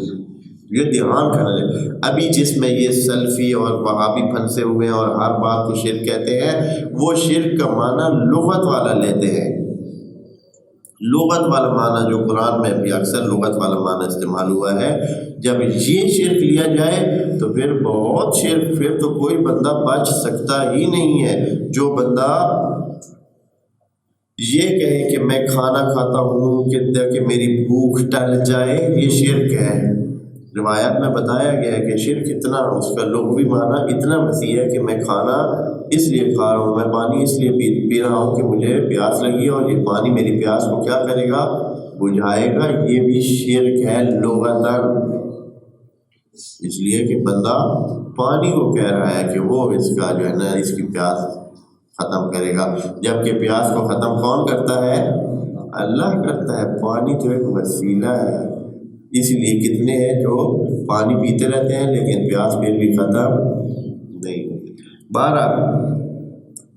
یہ دھیان کرنا ہے. ابھی جس میں یہ سلفی اور وہابی پھنسے ہوئے ہیں اور ہر بات کو شرک کہتے ہیں، وہ شرک کا معنی لغت والا لیتے ہیں. لغت والا معنی جو قرآن میں بھی اکثر لغت والا معنی استعمال ہوا ہے، جب یہ شرک لیا جائے تو پھر بہت شرک، پھر تو کوئی بندہ بچ سکتا ہی نہیں ہے. جو بندہ یہ کہے کہ میں کھانا کھاتا ہوں کہ میری بھوک ٹل جائے، یہ شرک ہے. روایات میں بتایا گیا ہے کہ شرک اتنا، اس کا لغوی معنی اتنا وسیع ہے کہ میں کھانا اس لیے کھا رہا ہوں، میں پانی اس لیے پی رہا ہوں کہ مجھے پیاس لگی اور یہ پانی میری پیاس کو کیا کرے گا، بجھائے گا. یہ بھی شرک ہے لغتاً، اس لیے کہ بندہ پانی کو کہہ رہا ہے کہ وہ اس کا جو ہے نا اس کی پیاس ختم کرے گا، جبکہ پیاس کو ختم کون کرتا ہے، اللہ کرتا ہے. پانی تو ایک وسیلہ ہے. اس لیے کتنے ہیں جو پانی پیتے رہتے ہیں لیکن پیاس پھر بھی ختم نہیں ہوتی. بہرحال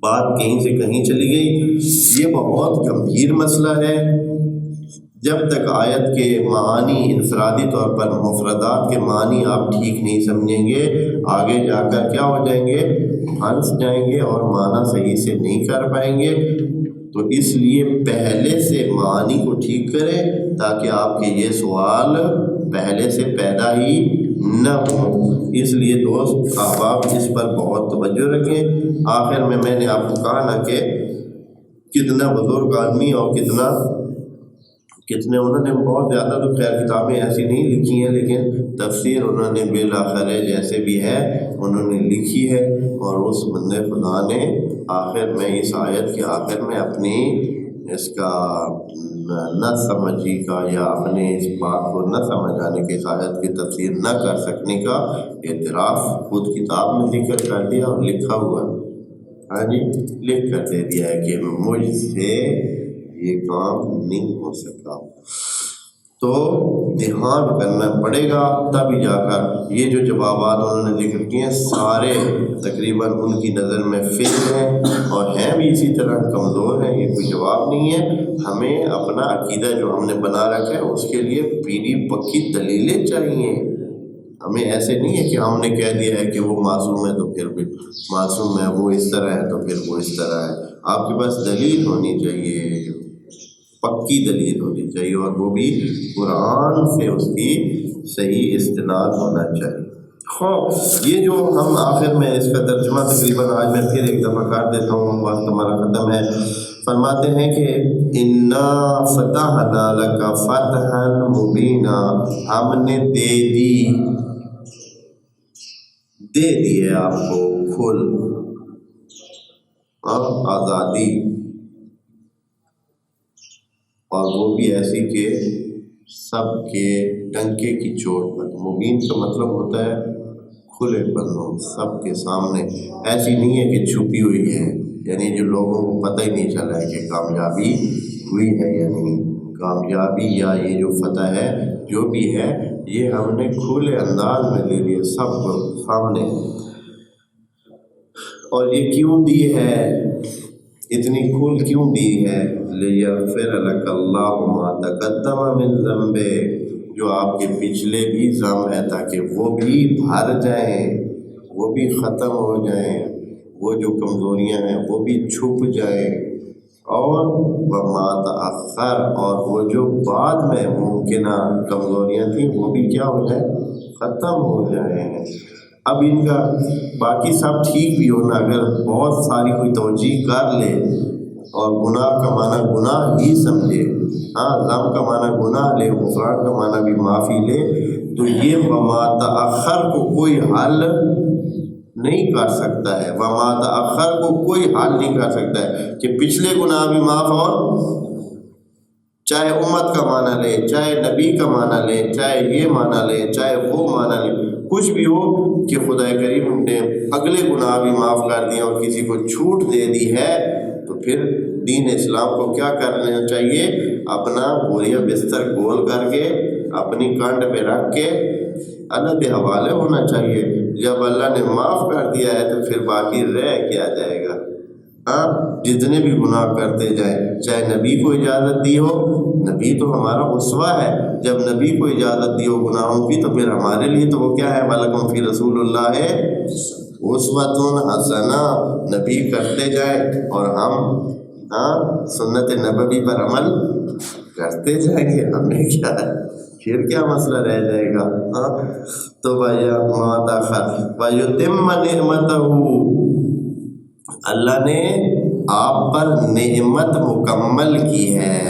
بات کہیں سے کہیں چلی گئی. یہ بہت گمبھیر مسئلہ ہے. جب تک آیت کے معانی انفرادی طور پر مفردات کے معنی آپ ٹھیک نہیں سمجھیں گے، آگے جا کر کیا ہو جائیں گے، پھنس جائیں گے اور معنی صحیح سے نہیں کر پائیں گے. تو اس لیے پہلے سے معانی کو ٹھیک کریں تاکہ آپ کے یہ سوال پہلے سے پیدا ہی نہ ہوں. اس لیے دوست احباب اس پر بہت توجہ رکھیں. آخر میں نے آپ کو کہا نا کہ کتنا بزرگ آدمی اور کتنے انہوں نے بہت زیادہ تو خیر کتابیں ایسی نہیں لکھی ہیں، لیکن تفسیر انہوں نے بالآخر جیسے بھی ہے انہوں نے لکھی ہے. اور اس بندے خدا نے آخر میں اس آیت کے آخر میں اپنی اس کا نہ سمجھی کا یا اپنے اس بات کو نہ سمجھ آنے کے آیت کی تفسیر نہ کر سکنے کا اعتراف خود کتاب میں ذکر کر دیا اور لکھا ہوا ہے، ہاں جی، لکھ کر دے دیا ہے کہ مجھ سے یہ کام نہیں ہو سکا۔ تو دھیان کرنا پڑے گا، تب جا کر یہ جو جوابات انہوں نے ذکر کیے ہیں سارے تقریباً ان کی نظر میں فیل ہیں اور ہیں بھی اسی طرح کمزور ہیں، یہ کوئی جواب نہیں ہے۔ ہمیں اپنا عقیدہ جو ہم نے بنا رکھا ہے اس کے لیے پیری پکی دلیلیں چاہیے۔ ہمیں ایسے نہیں ہے کہ ہم نے کہہ دیا ہے کہ وہ معصوم ہے تو پھر بھی معصوم ہے، وہ اس طرح ہے تو پھر وہ اس طرح ہے۔ آپ کے پاس دلیل ہونی چاہیے، پکی دلیل ہونی چاہیے، اور وہ بھی قرآن سے اس کی صحیح استناد ہونا چاہیے۔ خوب یہ جو ہم آخر میں اس کا ترجمہ تقریباً آج میں پھر ایک دفعہ کر دیتا ہوں، وقت ہمارا ختم ہے۔ فرماتے ہیں کہ انا فتحنا لک فتحا مبینا، ہم نے دے دیے آپ کو کھل اور آزادی، اور وہ بھی ایسی کہ سب کے ٹنکے کی چوٹ پر۔ مبین کا مطلب ہوتا ہے کھلے بندوں سب کے سامنے، ایسی نہیں ہے کہ چھپی ہوئی ہے، یعنی جو لوگوں کو پتہ ہی نہیں چلا ہے کہ کامیابی ہوئی ہے یا نہیں۔ کامیابی یا یہ جو فتح ہے جو بھی ہے یہ ہم نے کھلے انداز میں لے لیے سب کو سامنے۔ اور یہ کیوں دی ہے، اتنی کھل کیوں دی ہے؟ لیغفر لک اللہ ما تقدم من ذنبک، جو آپ کے پچھلے بھی ذنب ہے تاکہ وہ بھی بھر جائیں، وہ بھی ختم ہو جائیں، وہ جو کمزوریاں ہیں وہ بھی چھپ جائیں، اور وما تأخر، اور وہ جو بعد میں ممکنہ کمزوریاں تھیں وہ بھی کیا ہو جائیں، ختم ہو جائیں۔ اب ان کا باقی سب ٹھیک بھی ہونا، اگر بہت ساری کوئی توجیہ کر لے اور گناہ کا معنی گناہ ہی سمجھے، ہاں ذنب کا معنی گناہ لے، غفران کا معنی بھی معافی لے، تو یہ وما تأخر کو کوئی حل نہیں کر سکتا ہے۔ وما تأخر کو کوئی حل نہیں کر سکتا ہے کہ پچھلے گناہ بھی معاف، اور چاہے امت کا معنی لے، چاہے نبی کا معنی لے، چاہے یہ معنی لے، چاہے وہ معنی لے، کچھ بھی ہو کہ خدا کریم نے اگلے گناہ بھی معاف کر دیے اور کسی کو چھوٹ دے دی ہے، تو پھر دین اسلام کو کیا کرنا چاہیے؟ اپنا بوریا بستر گول کر کے اپنی کانڈ پہ رکھ کے اللہ کے حوالے ہونا چاہیے۔ جب اللہ نے معاف کر دیا ہے تو پھر باقی رہ کیا جائے گا؟ ہاں جتنے بھی گناہ کرتے جائیں، چاہے نبی کو اجازت دی ہو، نبی تو ہمارا اسوہ ہے، جب نبی کو اجازت دی ہو گناہوں کی تو پھر ہمارے لیے تو وہ کیا ہے، وَلَكُمْ فِي رَسُولِ اللَّهِ أُسْوَةٌ حَسَنَةٌ، نبی کرتے جائیں اور ہم سنت نبوی پر عمل کرتے جائیں گے، ہمیں کیا ہے، پھر کیا مسئلہ رہ جائے گا؟ تو وَيُتِمَّ نِعْمَتَهُ، اللہ نے آپ پر نعمت مکمل کی ہے۔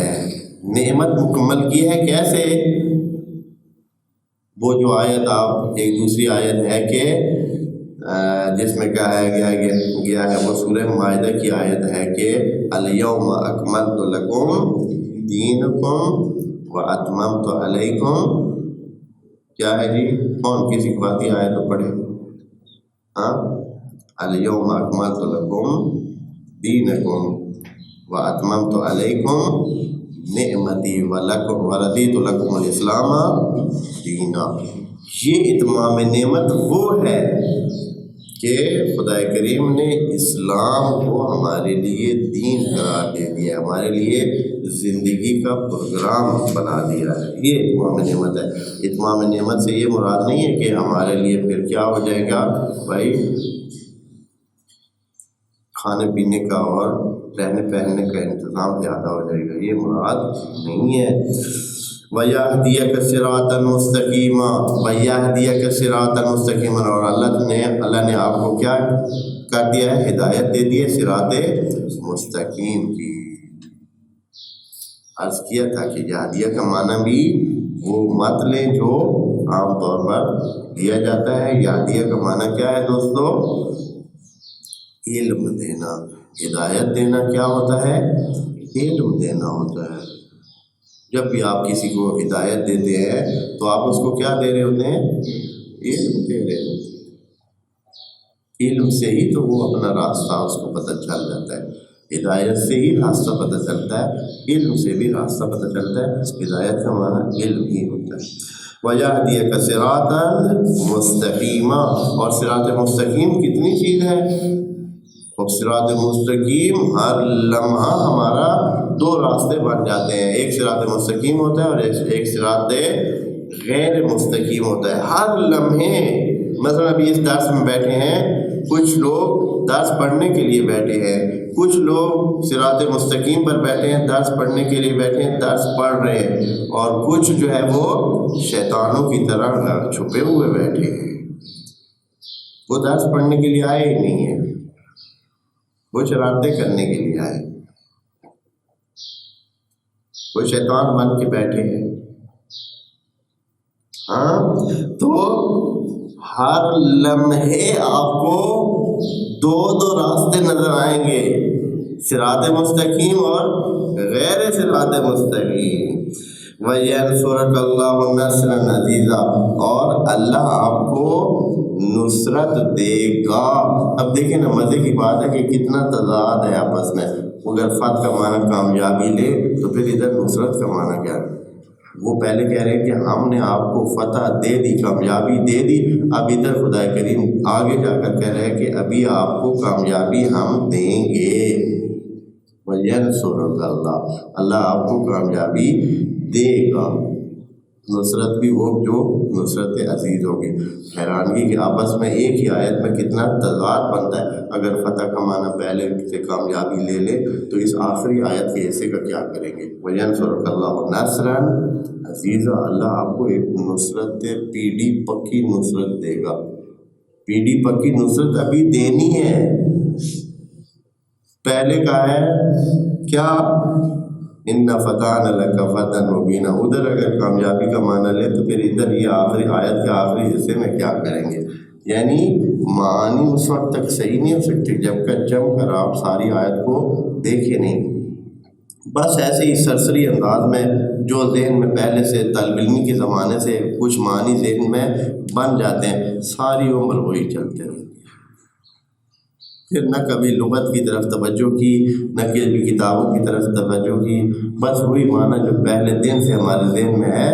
نعمت مکمل کی ہے کیسے؟ وہ جو آیت آپ ایک دوسری آیت ہے کہ جس میں کہا گیا ہے، وہ سورہ مائدہ کی آیت ہے کہ الیوم اکملت لکم دینکم واتممت علیکم، کیا ہے جی؟ کون کسی کو آتی آیت تو پڑھے؟ الیوم اکملت لکم دینکم واتممت علیکم نعمتی ورضیت لکم الاسلام دینا۔ یہ اتمام نعمت وہ ہے کہ خدا کریم نے اسلام کو ہمارے لیے دین قرار دے دیا، ہمارے لیے زندگی کا پروگرام بنا دیا ہے، یہ اتمام نعمت ہے۔ اتمام نعمت سے یہ مراد نہیں ہے کہ ہمارے لیے پھر کیا ہو جائے گا بھائی، کھانے پینے کا اور رہنے پہننے کا انتظام زیادہ ہو جائے گا، یہ مراد نہیں ہے۔ وَيَهْدِيَكَ صِرَاطًا مُسْتَقِيمًا، وَيَهْدِيَكَ صِرَاطًا مُسْتَقِيمًا، اور اللہ نے آپ کو کیا کر دیا ہے؟ ہدایت دے دی ہے صراط مستقیم کی۔ عرض کیا تھا کہ یہدیہ کا معنی بھی وہ مت لیں جو عام طور پر دیا جاتا ہے۔ یہدیہ کا معنی کیا ہے دوستو؟ علم دینا۔ ہدایت دینا کیا ہوتا ہے؟ علم دینا ہوتا ہے۔ جب بھی آپ کسی کو ہدایت دیتے ہیں تو آپ اس کو کیا دے رہے ہوتے ہیں؟ علم دے رہے ہوتے ہیں۔ علم سے ہی تو وہ اپنا راستہ اس کو پتہ چل جاتا ہے، ہدایت سے ہی راستہ پتہ چلتا ہے، علم سے بھی راستہ پتہ چلتا ہے۔ ہدایت کا معنی علم ہی ہوتا ہے۔ وَيَهْدِيَكَ صِرَاطًا مُسْتَقِيمًا، اور صراط مستقیم کتنی چیز ہے؟ اور صراط مستقیم ہر لمحہ ہمارا دو راستے بن جاتے ہیں، ایک صراط مستقیم ہوتا ہے اور ایک صراط غیر مستقیم ہوتا ہے۔ ہر لمحے مثلا ابھی اس درس میں بیٹھے ہیں، کچھ لوگ درس پڑھنے کے لیے بیٹھے ہیں، کچھ لوگ صراط مستقیم پر بیٹھے ہیں، درس پڑھنے کے لیے بیٹھے ہیں، درس پڑھ رہے ہیں، اور کچھ جو ہے وہ شیطانوں کی طرح چھپے ہوئے بیٹھے ہیں، وہ درس پڑھنے کے لیے آئے ہی نہیں ہیں، وہ شرارتیں کرنے کے لیے آئے، وہ شیطان بن کے بیٹھے ہیں۔ ہاں، تو ہر لمحے آپ کو دو راستے نظر آئیں گے، صراط مستقیم اور غیر صراط مستقیم۔ وَيَنْصُرَكَ اللَّهُ نَصْرًا عَزِيزًا، اور اللہ آپ کو نصرت دے گا۔ اب دیکھیں نا، مزے کی بات ہے کہ کتنا تضاد ہے آپس میں۔ اگر فتح کا معنی کامیابی لے تو پھر ادھر نصرت کا معنی کیا ہے؟ وہ پہلے کہہ رہے ہیں کہ ہم نے آپ کو فتح دے دی، کامیابی دے دی، اب ادھر خدا کریم آگے جا کر کہہ رہے ہیں کہ ابھی آپ کو کامیابی ہم دیں گے۔ وَيَنْصُرَكَ اللَّهُ، اللہ آپ کو کامیابی دے گا، نصرت بھی وہ جو نصرت عزیز ہوگی۔ حیرانگی کہ آپس میں ایک ہی آیت میں کتنا تضاد بنتا ہے۔ اگر فتح کا معنی پہلے سے کامیابی لے لے تو اس آخری آیت کے حصے کا کیا کریں گے؟ وَيَنْصُرَكَ اللَّهُ نَصْرًا عزیزًا، اللہ آپ کو ایک نصرت پیڑھی پکی نصرت دے گا۔ پیڑھی پکی نصرت ابھی دینی ہے، پہلے کا ہے کیا؟ اِنَّا فَتَحْنَا لَكَ فَتْحًا مُبِينًا۔ ادھر اگر کامیابی کا معنی لے تو پھر ادھر یہ آخری آیت کے آخری حصے میں کیا کریں گے؟ یعنی معانی اس وقت تک صحیح نہیں ہو سکتے جب کہ جم کر آپ ساری آیت کو دیکھیں نہیں، بس ایسے ہی سرسری انداز میں جو ذہن میں پہلے سے طالب علمی کے زمانے سے کچھ معنی ذہن میں بن جاتے ہیں، ساری عمر وہی چلتے رہتے ہیں، پھر نہ کبھی لغت کی طرف توجہ کی، نہ کبھی کتابوں کی طرف توجہ کی، بس وہی معنی جو پہلے دن سے ہمارے ذہن میں ہے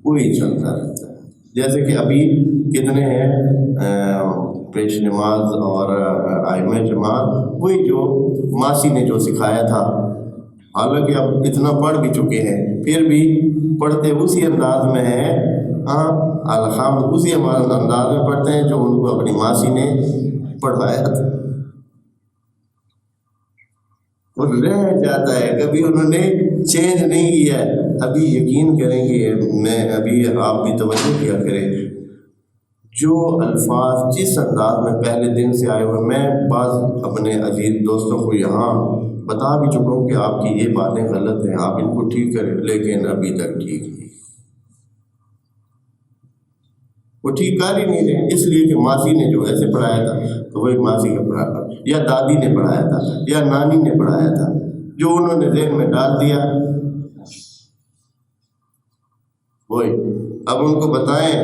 وہی چلتا رہتا ہے۔ جیسے کہ ابھی کتنے ہیں پیش نماز اور آئمہ جماعت، وہی جو ماسی نے جو سکھایا تھا، حالانکہ اب اتنا پڑھ بھی چکے ہیں پھر بھی پڑھتے اسی انداز میں ہیں، ہاں الحمد اسی انداز میں پڑھتے ہیں جو ان کو اپنی ماسی نے پڑھایا تھا، اور رہ جاتا ہے، کبھی انہوں نے چینج نہیں کیا ہے۔ ابھی یقین کریں گے، میں ابھی آپ بھی توجہ کیا کریں، جو الفاظ جس انداز میں پہلے دن سے آئے ہوئے، میں بعض اپنے عزیز دوستوں کو یہاں بتا بھی چکا ہوں کہ آپ کی یہ باتیں غلط ہیں، آپ ان کو ٹھیک کریں، لیکن ابھی تک ٹھیک نہیں، وہ ٹھیک کر ہی نہیں رہے، اس لیے کہ ماسی نے جو ایسے پڑھایا تھا تو وہی ماسی کا پڑھایا، یا دادی نے پڑھایا تھا یا نانی نے پڑھایا تھا، جو انہوں نے ذہن میں ڈال دیا وہی اب ان کو بتائیں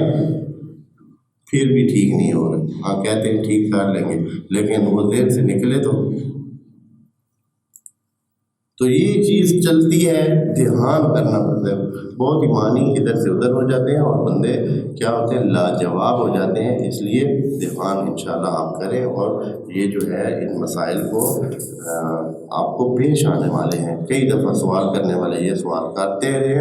پھر بھی ٹھیک نہیں ہو رہا۔ ہاں کہتے ہیں ٹھیک کر لیں گے، لیکن وہ ذہن سے نکلے تو یہ چیز چلتی ہے، دھیان کرنا پڑتا ہے، بہت ہی معنی ادھر سے ادھر ہو جاتے ہیں اور بندے کیا ہوتے ہیں لاجواب ہو جاتے ہیں، اس لیے دھیان انشاءاللہ آپ کریں، اور یہ جو ہے ان مسائل کو آپ کو پیش آنے والے ہیں، کئی دفعہ سوال کرنے والے یہ سوال کرتے رہے ہیں۔